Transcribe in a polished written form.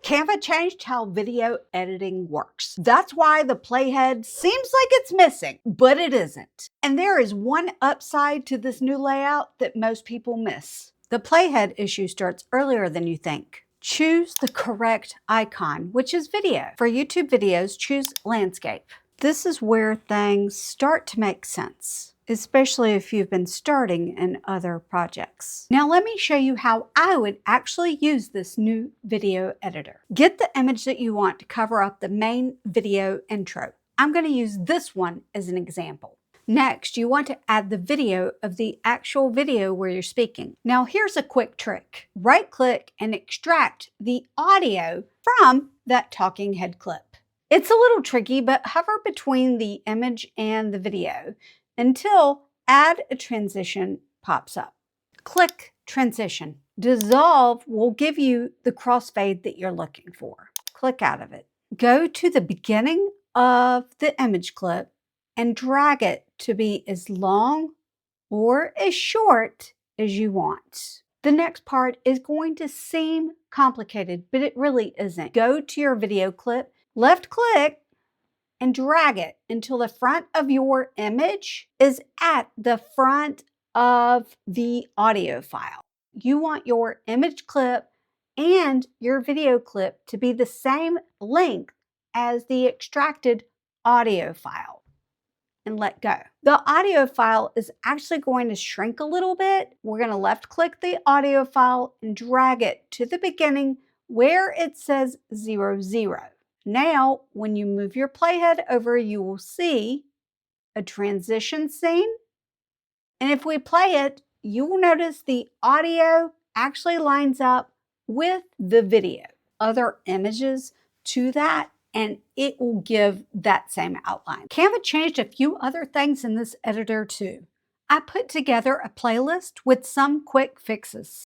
Canva changed how video editing works. That's why the playhead seems like it's missing, but it isn't. And there is one upside to this new layout that most people miss. The playhead issue starts earlier than you think. Choose the correct icon, which is video. For YouTube videos, choose landscape. This is where things start to make sense, especially if you've been starting in other projects. Now let me show you how I would actually use this new video editor. Get the image that you want to cover up the main video intro. I'm going to use this one as an example. Next, you want to add the video of the actual video where you're speaking. Now here's a quick trick. Right-click and extract the audio from that talking head clip. It's a little tricky, but hover between the image and the video until Add a Transition pops up. Click Transition. Dissolve will give you the crossfade that you're looking for. Click out of it. Go to the beginning of the image clip and drag it to be as long or as short as you want. The next part is going to seem complicated, but it really isn't. Go to your video clip, left click, and drag it until the front of your image is at the front of the audio file. You want your image clip and your video clip to be the same length as the extracted audio file. And let go. The audio file is actually going to shrink a little bit. We're going to left click the audio file and drag it to the beginning where it says 00. Now, when you move your playhead over, you will see a transition scene. And if we play it, you will notice the audio actually lines up with the video. Other images to that, and it will give that same outline. Canva changed a few other things in this editor too. I put together a playlist with some quick fixes.